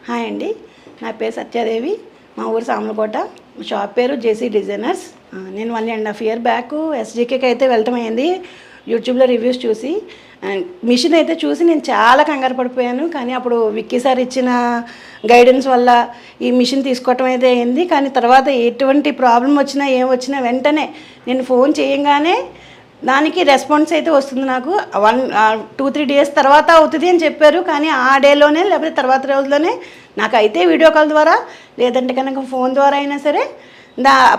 Hi అండి, నా పేరు సత్యాదేవి. మా ఊరు సామలకోట. షాప్ పేరు జేసీ డిజైనర్స్. నేను 1.5 ఇయర్ బ్యాక్ ఎస్జీకేకి అయితే వెళ్ళటం అయింది. యూట్యూబ్లో రివ్యూస్ చూసి మిషన్ అయితే చూసి నేను చాలా కంగారు పడిపోయాను. కానీ అప్పుడు విక్కీ సార్ ఇచ్చిన గైడెన్స్ వల్ల ఈ మిషన్ తీసుకోవటం అయితే అయింది. కానీ తర్వాత ఎటువంటి ప్రాబ్లం వచ్చినా ఏం వచ్చినా వెంటనే నేను ఫోన్ చేయంగానే దానికి రెస్పాన్స్ అయితే వస్తుంది. నాకు 2-3 డేస్ తర్వాత అవుతుంది అని చెప్పారు. కానీ ఆ డేలోనే లేకపోతే తర్వాత రోజులోనే నాకైతే వీడియో కాల్ ద్వారా లేదంటే కనుక ఫోన్ ద్వారా అయినా సరే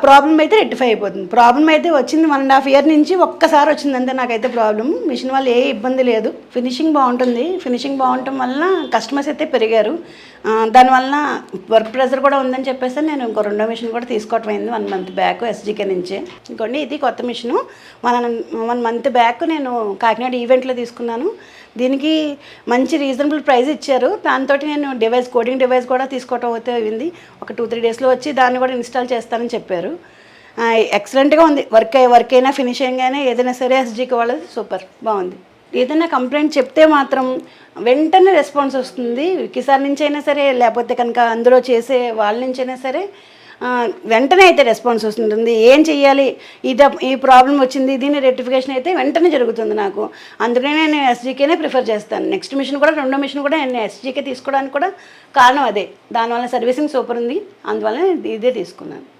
ప్రాబ్లం అయితే రెక్టిఫై అయిపోతుంది. ప్రాబ్లం అయితే వచ్చింది 1.5 ఇయర్ నుంచి ఒక్కసారి వచ్చింది అంతే. నాకైతే ప్రాబ్లం మిషన్ వల్ల ఏ ఇబ్బంది లేదు. ఫినిషింగ్ బాగుంటుంది. ఫినిషింగ్ బాగుండటం వలన కస్టమర్స్ అయితే పెరిగారు. దానివల్ల వర్క్ ప్రెషర్ కూడా ఉందని చెప్పేసి నేను ఇంకో 2వ మిషన్ కూడా తీసుకోవటం అయింది 1 మంత్ బ్యాక్ ఎస్జీకే నుంచే. ఇంకోండి, ఇది కొత్త మిషను. 1 మంత్ బ్యాక్ నేను కాకినాడ ఈవెంట్లో తీసుకున్నాను. దీనికి మంచి రీజనబుల్ ప్రైస్ ఇచ్చారు. దాంతో నేను కోడింగ్ డివైస్ కూడా తీసుకోవటం అయితే అయింది. ఒక 2-3 డేస్లో వచ్చి దాన్ని కూడా ఇన్స్టాల్ చేస్తానని చెప్పారు. ఎక్సలెంట్గా ఉంది. వర్క్ అయినా ఫినిషింగ్ అయినా ఏదైనా సరే ఎస్జీకే వాళ్ళది సూపర్ బాగుంది. ఏదైనా కంప్లైంట్ చెప్తే మాత్రం వెంటనే రెస్పాన్స్ వస్తుంది. విక్కీసార్ నుంచి అయినా సరే లేకపోతే కనుక అందులో చేసే వాళ్ళ నుంచి అయినా సరే వెంటనే అయితే రెస్పాన్స్ వస్తుంది. ఏం చెయ్యాలి, ఈ ప్రాబ్లం వచ్చింది, దీని రెక్టిఫికేషన్ అయితే వెంటనే జరుగుతుంది నాకు. అందుకనే నేను ఎస్జీకేనే ప్రిఫర్ చేస్తాను. నెక్స్ట్ మిషన్ కూడా 2వ మిషన్ కూడా నేను ఎస్జీకే తీసుకోవడానికి కూడా కారణం అదే. దానివల్ల సర్వీసింగ్ సూపర్ ఉంది. అందువల్ల ఇదే తీసుకున్నాను.